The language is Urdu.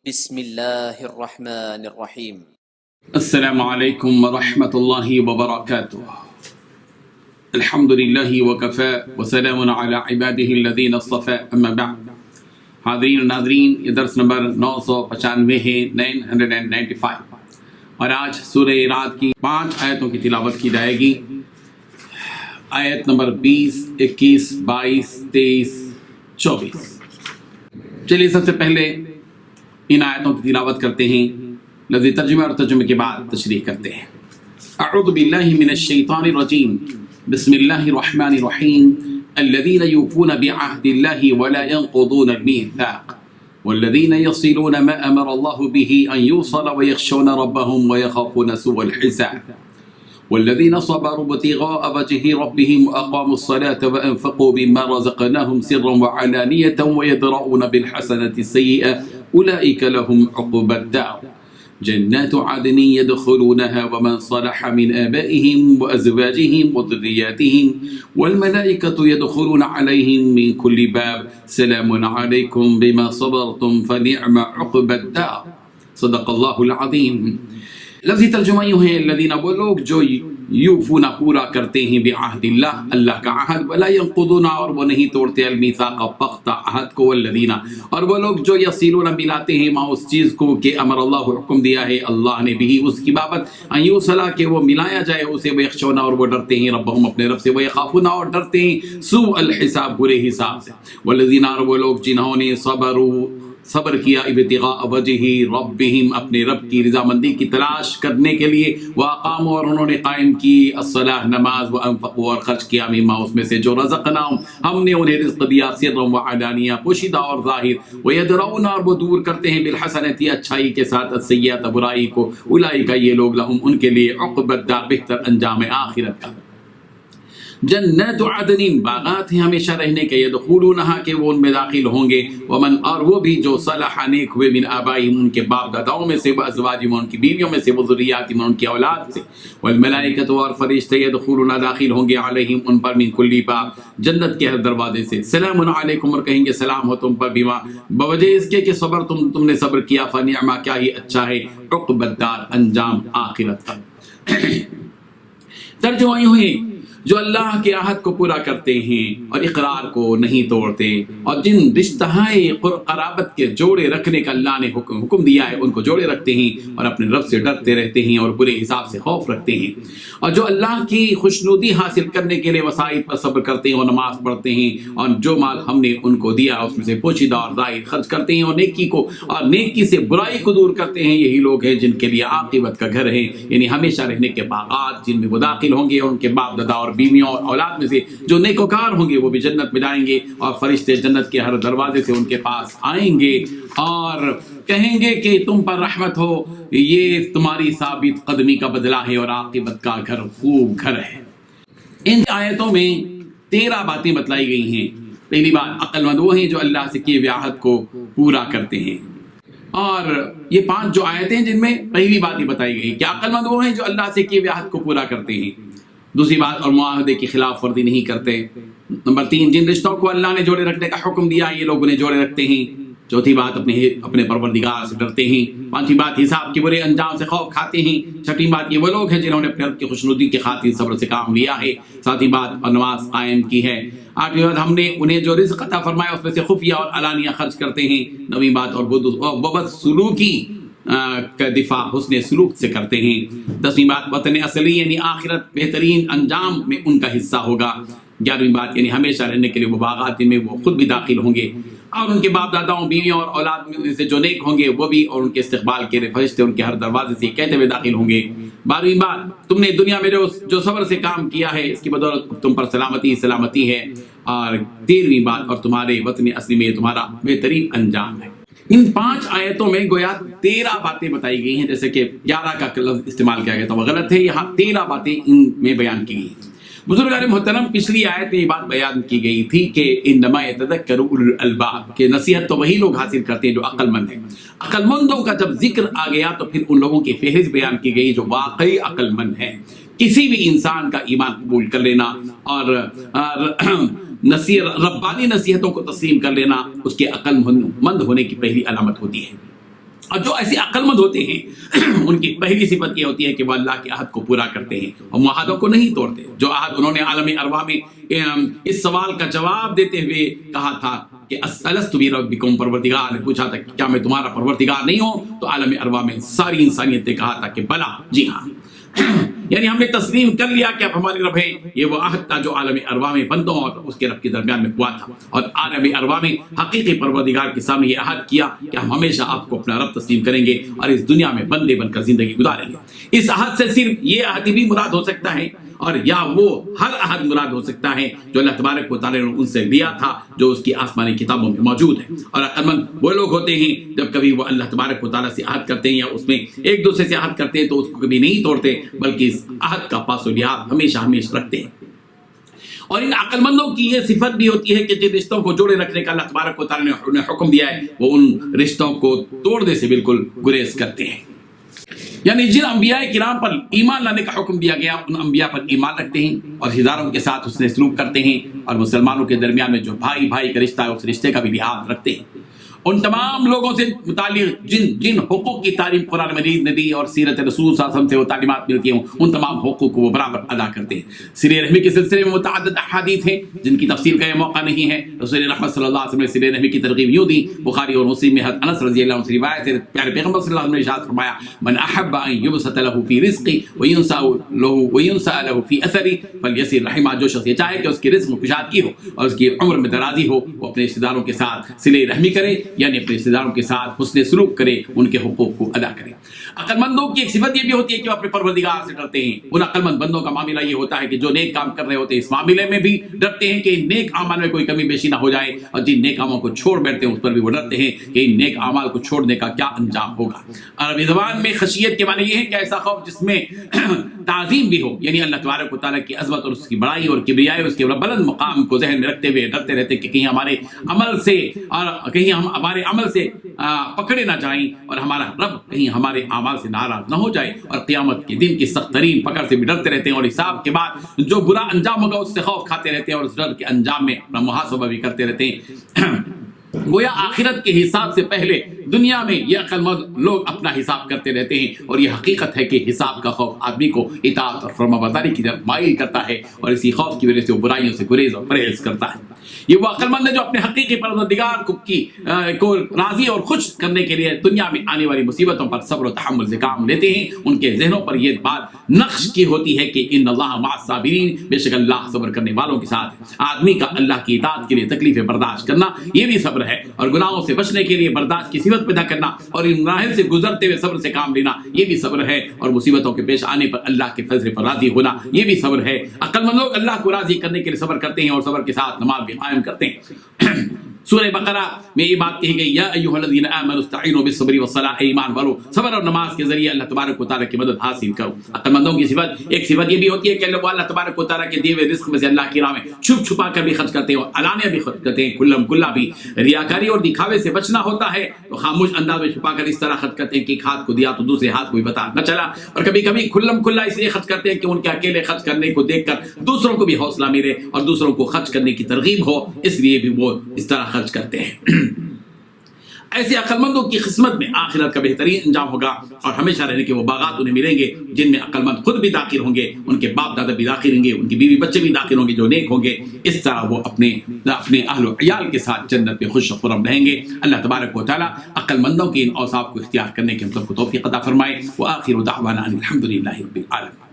بسم اللہ الرحمن الرحیم۔ السلام علیکم ورحمۃ اللہ وبرکاتہ۔ الحمد للہ وکفی وسلام علی عبادہ الذین اصطفی، اما بعد۔ حاضرین و ناظرین، یہ درس نمبر 995 ہے، 995، اور آج سورہ رعد کی 5 آیتوں کی تلاوت کی جائے گی۔ آیت نمبر 20، 21، 22، 23، 24۔ چلیے سب سے پہلے ان آیتوں کی تلاوت کرتے ہیں، لفظی ترجمہ اور ترجمے کے بعد تشریح کرتے ہیں۔ اعوذ باللہ من الشیطان الرجیم، بسم اللہ الرحمن الرحیم۔ الذین یوفون بعہد اللہ ولا ينقضون الميثاق والذین یصلون ما امر اللہ به ان یوصل ویخشون ربهم ویخافون سوء الحساب والذین صبروا ابتغاء وجه ربهم وأقاموا الصلاة وأنفقوا مما رزقناهم سرا وعلانية ويدرؤون بالحسنة السيئة أولئك لهم عقبى الدار جنات عدن يدخلونها ومن صلح من آبائهم وأزواجهم وذرياتهم والملائكة يدخلون عليهم من كل باب سلام عليكم بما صبرتم فنعم عقبى الدار صدق اللہ العظیم۔ لفظی ترجمہ یوں ہے، الذین، وہ لوگ جو یوفون پورا کرتے ہیں بعہد اللہ، اللہ کا عہد، ولا ینقضون، اور وہ نہیں توڑتے المیثاق پختہ عہد کو، والذین، اور وہ لوگ جو یصلون ملاتے ہیں ماں اس چیز کو کہ امر اللہ حکم دیا ہے اللہ نے بھی اس کی بابت، ان یوصلا کہ وہ ملایا جائے اسے، ویخشون، اور وہ ڈرتے ہیں ربہم اپنے رب سے، ویخافون، اور ڈرتے ہیں سوء الحساب، برے حساب سے، والذین، اور وہ لوگ جنہوں نے صبر کیا ابتغاء وجہ ربہم، اپنے رب کی رضامندی کی تلاش کرنے کے لیے، واقاموا، اور انہوں نے قائم کی الصلاۃ، نماز، وانفقوا، اور خرچ کیا مما، اس میں سے جو رزقناہم، ہم نے انہیں رزق دیا، سرا وعلانیہ، پوشیدہ اور ظاہر، ویدرؤون، اور وہ دور کرتے ہیں بالحسنۃ، اچھائی کے ساتھ، السیئۃ، برائی کو، اولئک، یہ لوگ، لہم، ان کے لیے، عقبی الدار، بہتر انجام آخرت کا، جنات عدن، باغات ہیں ہمیشہ رہنے کے، یدخلونہا، کہ وہ ان میں داخل ہوں گے، ومن، اور وہ بھی جو صلح، نیک ہوئے، من آبائہم، ان کے باپ داداؤں میں سے، وازواجہم، ان کی بیویوں میں سے، وذریاتہم، ان کی اولاد سے، والملائکۃ، اور فرشتے، یدخلون، داخل ہوں گے، علیہم، ان پر، من کل باب، جنت کے ہر دروازے سے، سلام علیکم، اور کہیں گے سلام ہو تم پر، بما، بوجہ اس کے کہ صبر تم نے صبر کیا، فنعم، کیا ہی اچھا ہے، عقبی الدار، انجام آخرت کا۔ ترجمہ یوں ہے، جو اللہ کے عہد کو پورا کرتے ہیں اور اقرار کو نہیں توڑتے، اور جن رشتہائے قرابت کے جوڑے رکھنے کا اللہ نے حکم دیا ہے ان کو جوڑے رکھتے ہیں، اور اپنے رب سے ڈرتے رہتے ہیں اور برے حساب سے خوف رکھتے ہیں، اور جو اللہ کی خوشنودی حاصل کرنے کے لیے وسائل پر صبر کرتے ہیں اور نماز پڑھتے ہیں، اور جو مال ہم نے ان کو دیا اس میں سے پوشیدہ اور ظاہر خرچ کرتے ہیں، اور نیکی کو، اور نیکی سے برائی کو دور کرتے ہیں، یہی لوگ ہیں جن کے لیے عاقبت کا گھر ہے، یعنی ہمیشہ رہنے کے باغات، جن میں وہ داخل ہوں گے، اور ان کے باپ دادا اور بیویوں اور اولاد میں سے جو نیکوکار ہوں گے وہ بھی جنت میں جائیں گے، اور فرشتے جنت کے ہر دروازے سے ان کے پاس آئیں گے اور کہیں گے کہ تم پر رحمت ہو، یہ تمہاری ثابت قدمی کا بدلہ ہے اور عاقبت کا گھر خوب گھر ہے۔ ان آیتوں میں 13 باتیں بتلائی گئی ہیں۔ پہلی بات، عقل مند وہ ہیں جو اللہ سے کیے ہوئے عہد کو پورا کرتے ہیں، اور یہ 5 جو آیتیں ہیں جن میں پہلی بات یہ بتائی گئی کہ عقل مند وہ ہیں جو اللہ سے کیے ہوئے عہد کو پورا کرتے ہیں۔ دوسری بات، اور معاہدے کی خلاف ورزی نہیں کرتے۔ نمبر 3، جن رشتوں کو اللہ نے جوڑے رکھنے کا حکم دیا یہ لوگ انہیں جوڑے رکھتے ہیں۔ چوتھی بات، اپنے پروردگار سے ڈرتے ہیں۔ پانچویں بات، حساب کے برے انجام سے خوف کھاتے ہیں۔ چھٹی بات، یہ وہ لوگ ہیں جنہوں نے اپنے رب کی خوشنودی کی خاطر صبر سے کام لیا ہے۔ ساتھی بات، اور نماز قائم کی ہے۔ آٹھویں بات، ہم نے انہیں جو رزق عطا فرمایا اس میں سے خفیہ اور علانیہ خرچ کرتے ہیں۔ نویں بات، اور بد سلوکی کا دفاع حسن سلوک سے کرتے ہیں۔ 10ویں بات، وطن اصلی یعنی آخرت بہترین انجام میں ان کا حصہ ہوگا۔ 11ویں بات، یعنی ہمیشہ رہنے کے لیے وہ باغات میں وہ خود بھی داخل ہوں گے، اور ان کے باپ داداؤں، بیویوں اور اولاد میں سے جو نیک ہوں گے وہ بھی، اور ان کے استقبال کے لیے فرشتے ان کے ہر دروازے سے کہتے ہوئے داخل ہوں گے۔ 12ویں بات، تم نے دنیا میں جو صبر سے کام کیا ہے اس کی بدولت تم پر سلامتی ہے۔ اور 13ویں بات، اور تمہارے وطن اصلی میں تمہارا بہترین انجام ہے۔ ان 5 آیتوں میں گویا 13 باتیں بتائی گئی ہیں، جیسے کہ 11 کا لفظ استعمال کیا گیا تو وہ غلط ہے، یہاں 13 باتیں ان میں بیان کی گئی ہیں۔ بزرگان محترم، پچھلی آیت میں یہ بات بیان کی گئی تھی کہ انما یتذکر اولو الالباب، کہ نصیحت تو وہی لوگ حاصل کرتے ہیں جو عقل مند ہیں۔ عقل مندوں کا جب ذکر آ گیا تو پھر ان لوگوں کی فہرست بیان کی گئی جو واقعی عقل مند ہیں۔ کسی بھی انسان کا ایمان قبول کر لینا اور ربانی نصیحتوں کو تسلیم کر لینا اس کے عقل مند ہونے کی پہلی علامت ہوتی ہے۔ اور جو ایسے عقل مند ہوتے ہیں ان کی پہلی صفت یہ ہوتی ہے کہ وہ اللہ کے عہد کو پورا کرتے ہیں اور معاہدوں کو نہیں توڑتے. جو عہد انہوں نے عالم ارواح میں اس سوال کا جواب دیتے ہوئے کہا تھا کہ الست بربکم، پروردگار نے پوچھا تھا کہ کیا میں تمہارا پروردگار نہیں ہوں، تو عالم ارواح میں ساری انسانیت نے کہا تھا کہ بلا، جی ہاں. یعنی ہم نے تسلیم کر لیا کہ اب ہمارے رب ہے. یہ وہ عہد تھا جو عالم ارواح میں بندوں اور اس کے رب کے درمیان میں ہوا تھا، اور عالم ارواح میں حقیقی پروردگار کے سامنے یہ عہد کیا کہ ہم ہمیشہ آپ کو اپنا رب تسلیم کریں گے اور اس دنیا میں بندے بن کر زندگی گزاریں گے. اس عہد سے صرف یہ عہد بھی مراد ہو سکتا ہے، اور یا وہ ہر عہد مراد ہو سکتا ہے جو اللہ تبارک و تعالیٰ نے ان سے لیا تھا، جو اس کی آسمانی کتابوں میں موجود ہے. اور عقل مند وہ لوگ ہوتے ہیں جب کبھی وہ اللہ تبارک و تعالیٰ سے عہد کرتے ہیں یا اس میں ایک دوسرے سے عہد کرتے ہیں تو اس کو کبھی نہیں توڑتے، بلکہ اس عہد کا پاس و لحاظ ہمیشہ رکھتے ہیں. اور ان عقل مندوں کی یہ صفت بھی ہوتی ہے کہ جن رشتوں کو جوڑے رکھنے کا اللہ تبارک و تعالیٰ نے انہیں حکم دیا ہے، وہ ان رشتوں کو توڑنے سے بالکل گریز کرتے ہیں. یعنی جن انبیاء کرام پر ایمان لانے کا حکم دیا گیا ان انبیاء پر ایمان رکھتے ہیں اور رشتےداروں کے ساتھ حسن سلوک کرتے ہیں، اور مسلمانوں کے درمیان میں جو بھائی بھائی کا رشتہ ہے اس رشتے کا بھی لحاظ رکھتے ہیں. ان تمام لوگوں سے متعلق جن حقوق کی تعلیم قرآن مجید نے دی اور سیرت رسول صلی اللہ علیہ وسلم سے وہ تعلیمات ملتی ہیں، ان تمام حقوق کو وہ برابر ادا کرتے ہیں. صلہ رحمی کے سلسلے میں متعدد احادیث ہیں جن کی تفصیل کا یہ موقع نہیں ہے. رسول رحمت صلی اللہ علیہ وسلم نے صلہ رحمی کی ترغیب یوں دی. بخاری اور مسلم میں حضرت انس رضی اللہ عنہ سے روایت ہے، پیارے پیغمبر صلی اللہ علیہ وسلم نے ارشاد فرمایا، من احب ان یبسط له فی رزقی وینسأ له فی اثری فلیصل رحمہ. جو شخص یہ چاہے کہ اس کی رزق میں کشادگی ہو اور اس کی عمر میں درازی ہو، وہ اپنے رشتہ داروں کے ساتھ صلہ رحمی کرے، یعنی اپنے رشتہ داروں کے ساتھ حسن سلوک کرے، ان کے حقوق کو ادا کرے. عقل مندوں کی ایک صفت یہ بھی ہوتی ہے کہ وہ اپنے پروردگار سے ڈرتے ہیں. ان عقل مند بندوں کا معاملہ یہ ہوتا ہے کہ جو نیک کام کر رہے ہوتے ہیں اس معاملے میں بھی ڈرتے ہیں کہ ان نیک اعمال میں کوئی کمی بیشی نہ ہو جائے، اور جن نیک کاموں کو چھوڑ بیٹھتے ہیں اس پر بھی وہ ڈرتے ہیں کہ ان نیک اعمال کو چھوڑنے کا کیا انجام ہوگا. عربی زبان میں خشیت کے معنی یہ ہے کہ ایسا خوف جس میں تعظیم بھی ہو، یعنی اللہ تبارک و تعالیٰ کی عظمت اور اس کی بڑائی اور کبریائی، اس کے بلند مقام کو ذہن میں رکھتے ہوئے ڈرتے رہتے کہ کہیں ہمارے عمل سے اور کہیں ہم ہمارے عمل سے پکڑے نہ جائیں اور ہمارا رب کہیں ہمارے اعمال سے ناراض نہ ہو جائے. اور قیامت کے دن کی سخت ترین پکڑ سے بھی ڈرتے رہتے ہیں، اور حساب کے بعد جو برا انجام ہوگا اس سے خوف کھاتے رہتے ہیں، اور اس ڈر کے انجام میں اپنا محاسبہ بھی کرتے رہتے ہیں. گویا آخرت کے حساب سے پہلے دنیا میں یہ عقل مند لوگ اپنا حساب کرتے رہتے ہیں، اور یہ حقیقت ہے کہ حساب کا خوف آدمی کو اطاعت اور فرمانبرداری کی طرف مائل کرتا ہے، اور اسی خوف کی وجہ سے وہ برائیوں سے گریز اور پرہیز کرتا ہے. یہ وہ عقل مند ہے جو اپنے حقیقی پروردگار کو راضی اور خوش کرنے کے لیے دنیا میں آنے والی مصیبتوں پر صبر و تحمل سے کام لیتے ہیں. ان کے ذہنوں پر یہ بات نقش کی ہوتی ہے کہ ان اللہ مع الصابرین، بے شک اللہ صبر کرنے والوں کے ساتھ ہے. آدمی کا اللہ کی اطاعت کے لیے تکلیفیں برداشت کرنا یہ بھی صبر ہے، اور گناہوں سے بچنے کے لیے برداشت کی صفت پیدا کرنا اور ان مراحل سے گزرتے ہوئے صبر سے کام لینا یہ بھی صبر ہے، اور مصیبتوں کے پیش آنے پر اللہ کے فیصلے پر راضی ہونا یہ بھی صبر ہے. عقل مند لوگ اللہ کو راضی کرنے کے لیے صبر کرتے ہیں اور صبر کے ساتھ نماز بھی قائم کرتے ہیں. سورہ بقرہ میں یہ بات کہی گئی، یا ایھا الذین آمنوا استعینوا بالصبر والصلاۃ، ایمان والو صبر اور نماز کے ذریعے اللہ تبارک و تعالیٰ کی مدد حاصل کرو. عقل مندوں کی ایک صفت یہ بھی ہوتی ہے کہ اللہ تبارک و تعالیٰ کے دیے ہوئے رزق میں سے اللہ کی راہ میں چھپ چھپا کر بھی خرچ کرتے ہیں، اور علانیہ بھی خرچ کرتے ہیں، کھلم کھلا بھی. ریاکاری اور دکھاوے سے بچنا ہوتا ہے تو خاموش انداز میں چھپا کر اس طرح خرچ کرتے ہیں کہ ایک ہاتھ کو دیا تو دوسرے ہاتھ کو بھی پتہ نہ چلا. اور کبھی کبھی کھلم کھلا اس لیے خرچ کرتے ہیں کہ ان کے اکیلے خرچ کرنے کو دیکھ کر دوسروں کو بھی حوصلہ ملے اور دوسروں کو خرچ کرنے کی ترغیب ہو، اس لیے بھی وہ اس طرح خرچ کرتے ہیں. ایسے عقل مندوں کی قسمت میں آخرت کا بہترین انجام ہوگا، اور ہمیشہ رہنے کے وہ باغات انہیں ملیں گے جن میں عقل مند خود بھی داخل ہوں گے، ان کے باپ دادا بھی داخل ہوں گے، ان کی بیوی بچے بھی داخل ہوں گے جو نیک ہوں گے. اس طرح وہ اپنے اہل و عیال کے ساتھ جنت میں خوش و خرم رہیں گے. اللہ تبارک و تعالیٰ عقل مندوں کے ان اوصاف کو اختیار کرنے کے ہم سب کو توفیق عطا فرمائے. وآخر دعوانا ان الحمد للہ رب العالمین.